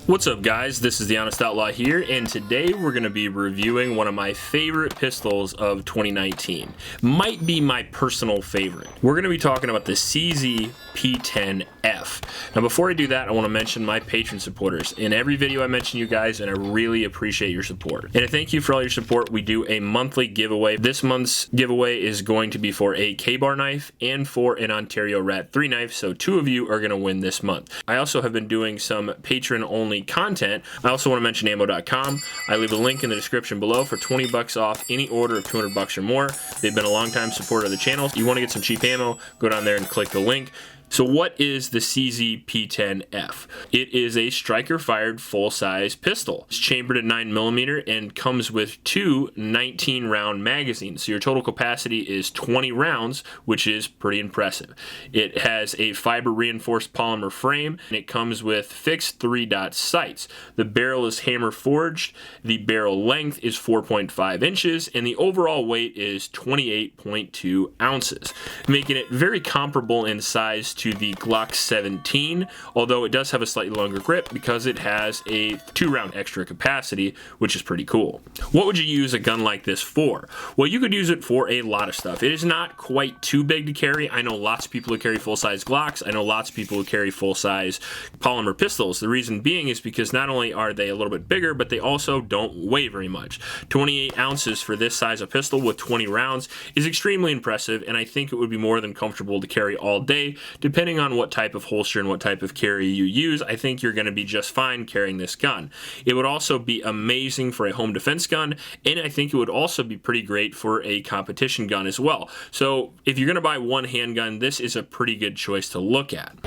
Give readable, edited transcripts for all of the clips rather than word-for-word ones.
What's up guys, this is the Honest Outlaw here, and today we're going to be reviewing one of my favorite pistols of 2019. Might be my personal favorite. We're going to be talking about the CZ P10F. Now before I do that, I want to mention my patron supporters. In every video I mention you guys, and I really appreciate your support. And I thank you for all your support. We do a monthly giveaway. This month's giveaway is going to be for a K-bar knife and for an Ontario Rat 3 knife, so two of you are going to win this month. I also have been doing some patron-only content. I also want to mention ammo.com. I leave a link in the description below for 20 bucks off any order of 200 bucks or more. They've been a long time supporter of the channel. If you want to get some cheap ammo, go down there and click the link. So what is the CZ P10F? It is a striker-fired full-size pistol. It's chambered at 9mm and comes with two 19-round magazines. So your total capacity is 20 rounds, which is pretty impressive. It has a fiber-reinforced polymer frame, and it comes with fixed 3-dot sights. The barrel is hammer-forged, the barrel length is 4.5 inches, and the overall weight is 28.2 ounces, making it very comparable in size to the Glock 17, although it does have a slightly longer grip because it has a 2-round extra capacity, which is pretty cool. What would you use a gun like this for? Well, you could use it for a lot of stuff. It is not quite too big to carry. I know lots of people who carry full-size Glocks. I know lots of people who carry full-size polymer pistols. The reason being is because not only are they a little bit bigger, but they also don't weigh very much. 28 ounces for this size of pistol with 20 rounds is extremely impressive, and I think it would be more than comfortable to carry all day. Depending on what type of holster and what type of carry you use, I think you're going to be just fine carrying this gun. It would also be amazing for a home defense gun, and I think it would also be pretty great for a competition gun as well. So if you're going to buy one handgun, this is a pretty good choice to look at.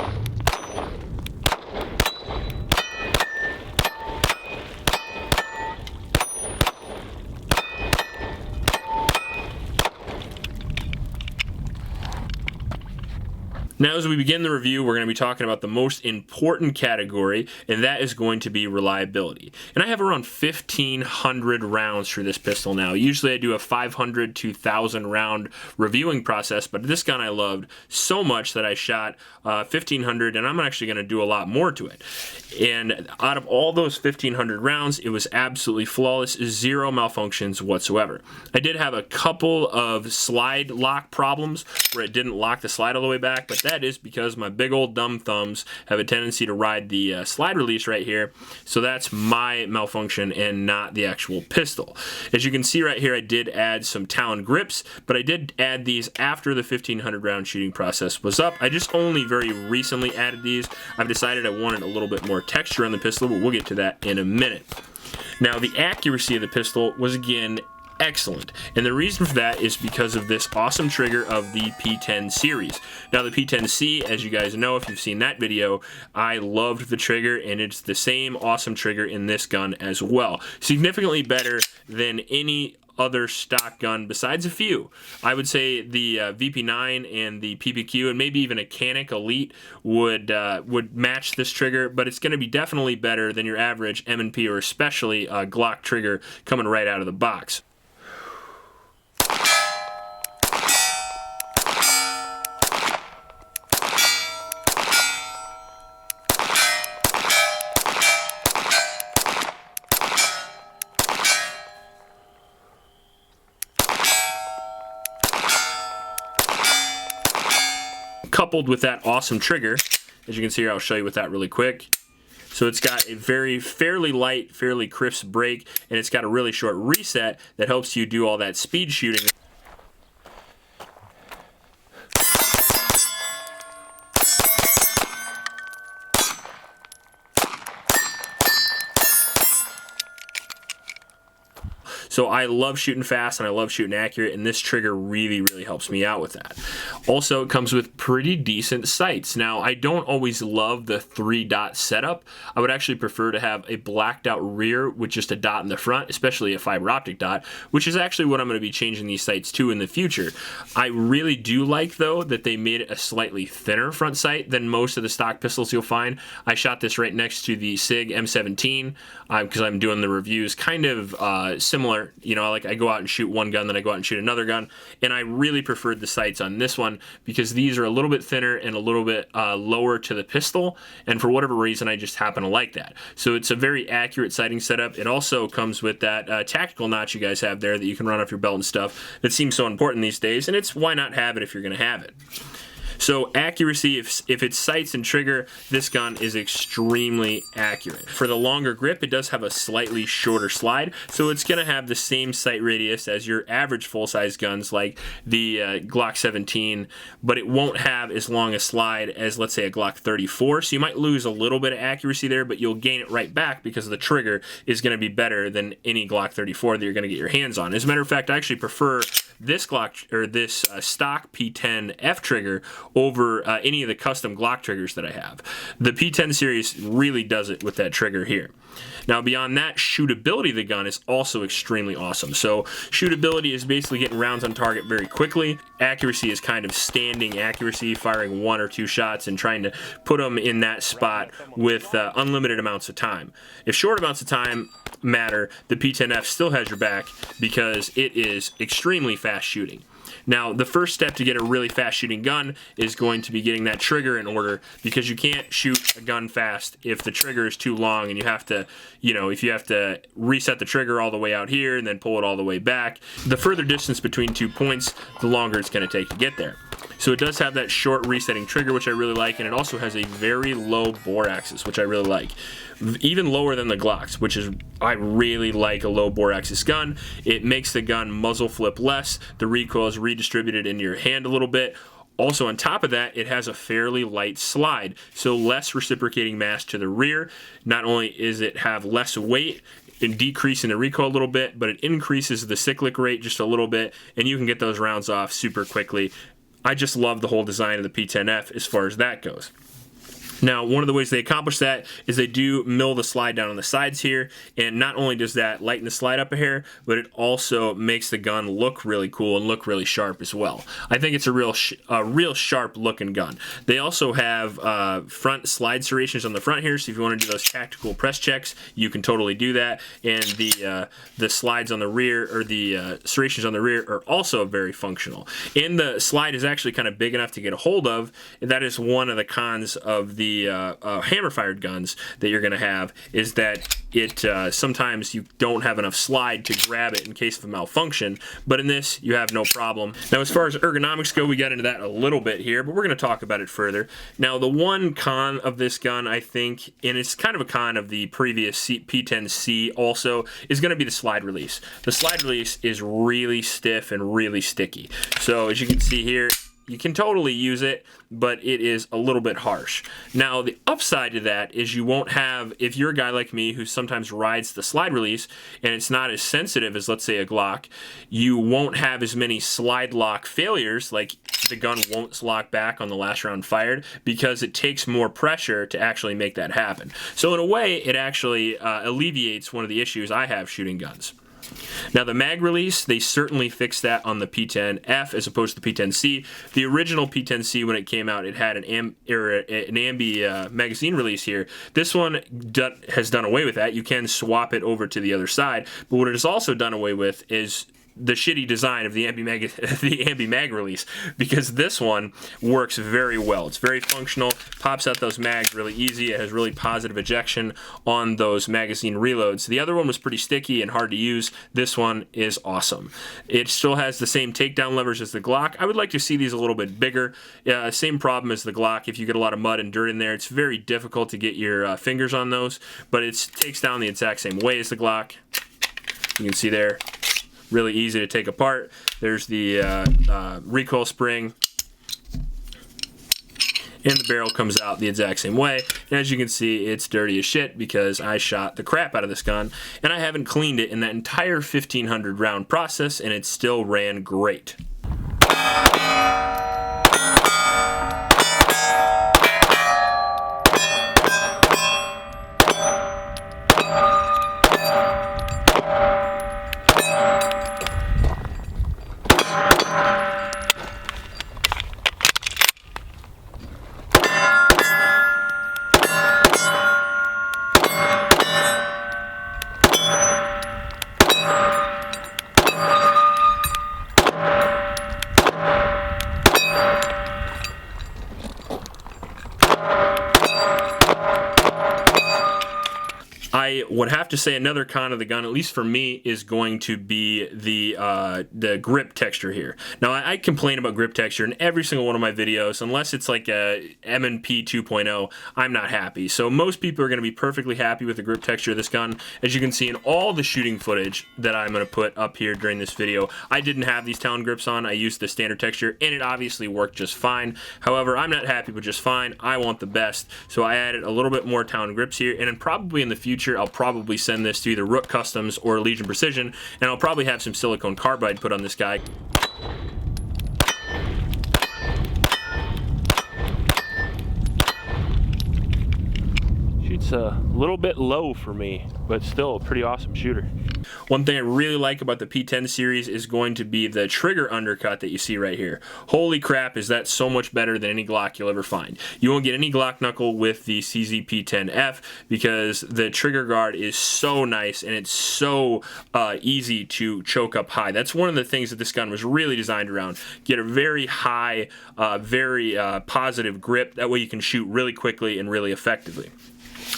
Now, as we begin the review, we're going to be talking about the most important category, and that is going to be reliability. And I have around 1,500 rounds for this pistol now. Usually I do a 500 to 1,000 round reviewing process, but this gun I loved so much that I shot 1,500, and I'm actually going to do a lot more to it. And out of all those 1,500 rounds, it was absolutely flawless, zero malfunctions whatsoever. I did have a couple of slide lock problems where it didn't lock the slide all the way back, but that is because my big old dumb thumbs have a tendency to ride the slide release right here, so that's my malfunction and not the actual pistol. As you can see right here, I did add some Talon grips, but I did add these after the 1,500 round shooting process was up. I just only very recently added these. I've decided I wanted a little bit more texture on the pistol, but we'll get to that in a minute. Now, the accuracy of the pistol was again excellent, and the reason for that is because of this awesome trigger of the P10 series. Now the P10C, as you guys know if you've seen that video, I loved the trigger, and it's the same awesome trigger in this gun as well. Significantly better than any other stock gun besides a few. I would say the VP9 and the PPQ and maybe even a Canic Elite would match this trigger, but it's going to be definitely better than your average M&P or especially a Glock trigger coming right out of the box. Coupled with that awesome trigger, as you can see here, I'll show you with that really quick. So it's got a fairly light, fairly crisp break, and it's got a really short reset that helps you do all that speed shooting. So I love shooting fast and I love shooting accurate, and this trigger really helps me out with that. Also, it comes with pretty decent sights. Now, I don't always love the 3-dot setup. I would actually prefer to have a blacked out rear with just a dot in the front, especially a fiber optic dot, which is actually what I'm going to be changing these sights to in the future. I really do like, though, that they made it a slightly thinner front sight than most of the stock pistols you'll find. I shot this right next to the SIG M17 because I'm doing the reviews kind of similar thinner. You know, like I go out and shoot one gun, then I go out and shoot another gun, and I really preferred the sights on this one because these are a little bit thinner and a little bit lower to the pistol, and for whatever reason I just happen to like that. So it's a very accurate sighting setup. It also comes with that tactical notch you guys have there that you can run off your belt and stuff that seems so important these days, and it's why not have it if you're going to have it. So accuracy, if it's sights and trigger, this gun is extremely accurate. For the longer grip, it does have a slightly shorter slide, so it's going to have the same sight radius as your average full-size guns like the Glock 17, but it won't have as long a slide as, let's say, a Glock 34, so you might lose a little bit of accuracy there, but you'll gain it right back because the trigger is going to be better than any Glock 34 that you're going to get your hands on. As a matter of fact, I actually prefer this Glock, or this stock P10F trigger over any of the custom Glock triggers that I have. The P10 series really does it with that trigger here. Now beyond that, shootability of the gun is also extremely awesome. So shootability is basically getting rounds on target very quickly. Accuracy is kind of standing accuracy, firing 1 or 2 shots and trying to put them in that spot with unlimited amounts of time. If short amounts of time matter, the P10F still has your back because it is extremely fast shooting. Now, the first step to get a really fast shooting gun is going to be getting that trigger in order, because you can't shoot a gun fast if the trigger is too long and you have to, you know, if you have to reset the trigger all the way out here and then pull it all the way back, the further distance between 2 points, the longer it's going to take to get there. So it does have that short resetting trigger, which I really like, and it also has a very low bore axis, which I really like. Even lower than the Glocks, which is, I really like a low bore axis gun. It makes the gun muzzle flip less, the recoil is redistributed into your hand a little bit. Also on top of that, it has a fairly light slide, so less reciprocating mass to the rear. Not only is it have less weight, and decreasing the recoil a little bit, but it increases the cyclic rate just a little bit, and you can get those rounds off super quickly. I just love the whole design of the P10F as far as that goes. Now, one of the ways they accomplish that is they do mill the slide down on the sides here, and not only does that lighten the slide up a hair, but it also makes the gun look really cool and look really sharp as well. I think it's a real sharp looking gun. They also have front slide serrations on the front here, so if you want to do those tactical press checks, you can totally do that. And the slides on the rear, or the serrations on the rear, are also very functional. And the slide is actually kind of big enough to get a hold of, and that is one of the cons of the hammer-fired guns that you're going to have, is that it sometimes you don't have enough slide to grab it in case of a malfunction, but in this you have no problem. Now as far as ergonomics go, we got into that a little bit here, but we're going to talk about it further. Now the one con of this gun, I think, and it's kind of a con of the previous P10C also, is going to be the slide release. The slide release is really stiff and really sticky. So as you can see here, you can totally use it, but it is a little bit harsh. Now, the upside to that is you won't have, if you're a guy like me who sometimes rides the slide release and it's not as sensitive as, let's say, a Glock, you won't have as many slide lock failures, like the gun won't lock back on the last round fired, because it takes more pressure to actually make that happen. So in a way, it actually alleviates one of the issues I have shooting guns. Now the mag release, they certainly fixed that on the P10F as opposed to the P10C. The original P10C, when it came out, it had an ambi magazine release here. This one has done away with that. You can swap it over to the other side, but what it has also done away with is the shitty design of the ambi mag release, because this one works very well. It's very functional, pops out those mags really easy. It has really positive ejection on those magazine reloads. The other one was pretty sticky and hard to use. This one is awesome. It still has the same takedown levers as the Glock. I would like to see these a little bit bigger. Same problem as the Glock. If you get a lot of mud and dirt in there, it's very difficult to get your fingers on those, but it takes down the exact same way as the Glock. You can see there, really easy to take apart. There's the recoil spring, and the barrel comes out the exact same way. And as you can see, it's dirty as shit because I shot the crap out of this gun, and I haven't cleaned it in that entire 1,500 round process, and it still ran great. would have to say another con of the gun, at least for me, is going to be the grip texture here. Now, I complain about grip texture in every single one of my videos. Unless it's like a M&P 2.0, I'm not happy. So most people are going to be perfectly happy with the grip texture of this gun. As you can see in all the shooting footage that I'm going to put up here during this video, I didn't have these Talon grips on. I used the standard texture, and it obviously worked just fine. However, I'm not happy with just fine. I want the best, so I added a little bit more Talon grips here, and then probably in the future, I'll probably send this to either Rook Customs or Legion Precision, and I'll probably have some silicone carbide put on this guy. Shoots a little bit low for me, but still a pretty awesome shooter. One thing I really like about the P10 series is going to be the trigger undercut that you see right here. Holy crap, is that so much better than any Glock you'll ever find. You won't get any Glock knuckle with the CZ P-10F because the trigger guard is so nice and it's so easy to choke up high. That's one of the things that this gun was really designed around. Get a very high, very positive grip. That way you can shoot really quickly and really effectively.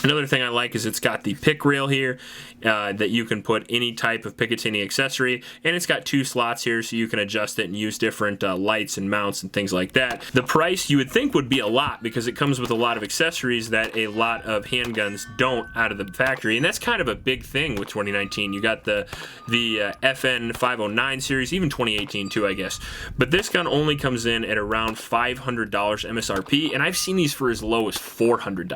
Another thing I like is it's got the pick rail here that you can put any type of Picatinny accessory, and it's got 2 slots here so you can adjust it and use different lights and mounts and things like that. The price you would think would be a lot because it comes with a lot of accessories that a lot of handguns don't out of the factory, and that's kind of a big thing with 2019. You got the FN 509 series, even 2018 too, I guess. But this gun only comes in at around $500 MSRP, and I've seen these for as low as $400.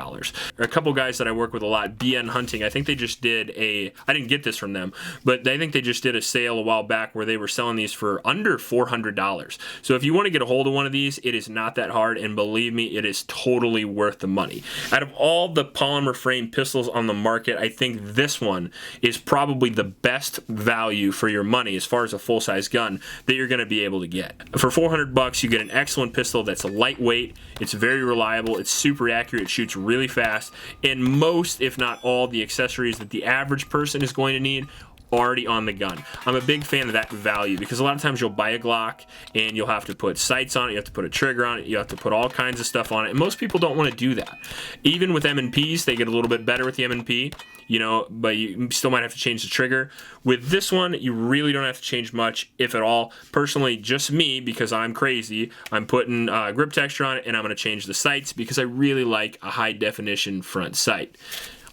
There are a couple guys that I work with a lot, BN Hunting. I think they just did I didn't get this from them, but I think they just did a sale a while back where they were selling these for under $400. So if you want to get a hold of one of these, it is not that hard, and believe me, it is totally worth the money. Out of all the polymer frame pistols on the market, I think this one is probably the best value for your money as far as a full-size gun that you're going to be able to get. For $400, you get an excellent pistol that's lightweight, it's very reliable, it's super accurate, it shoots really fast, and most, if not all, the accessories that the average person is going to need already on the gun. I'm a big fan of that value because a lot of times you'll buy a Glock and you'll have to put sights on it, you have to put a trigger on it, you have to put all kinds of stuff on it, and most people don't want to do that. Even with M&Ps, they get a little bit better with the M&P, you know, but you still might have to change the trigger. With this one, you really don't have to change much, if at all. Personally, just me, because I'm crazy, I'm putting grip texture on it, and I'm going to change the sights because I really like a high definition front sight.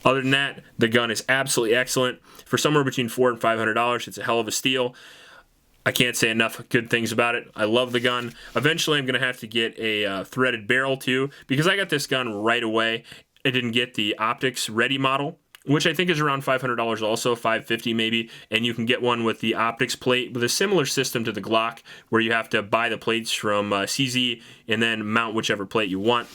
Other than that, the gun is absolutely excellent. For somewhere between $400 and $500, it's a hell of a steal. I can't say enough good things about it. I love the gun. Eventually, I'm going to have to get a threaded barrel too, because I got this gun right away. I didn't get the optics ready model, which I think is around $500 also, $550 maybe, and you can get one with the optics plate with a similar system to the Glock, where you have to buy the plates from CZ and then mount whichever plate you want.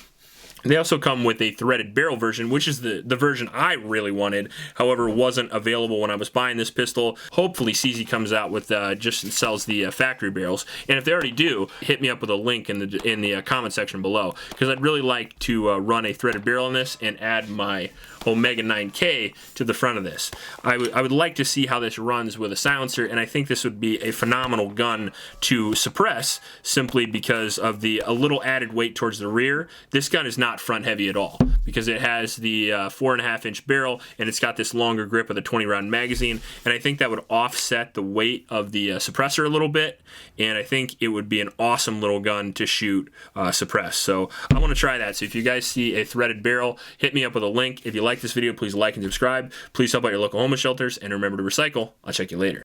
They also come with a threaded barrel version, which is the version I really wanted, however wasn't available when I was buying this pistol. Hopefully CZ comes out with just sells the factory barrels, and if they already do, hit me up with a link in the comment section below, because I'd really like to run a threaded barrel in this and add my Omega 9K to the front of this. I would like to see how this runs with a silencer, and I think this would be a phenomenal gun to suppress simply because of a little added weight towards the rear. This gun is not front heavy at all because it has the 4.5-inch barrel and it's got this longer grip with a 20-round magazine, and I think that would offset the weight of the suppressor a little bit, and I think it would be an awesome little gun to shoot suppress. So I want to try that. So if you guys see a threaded barrel, hit me up with a link. If you like this video, please like and subscribe. Please help out your local homeless shelters, and remember to recycle. I'll check you later.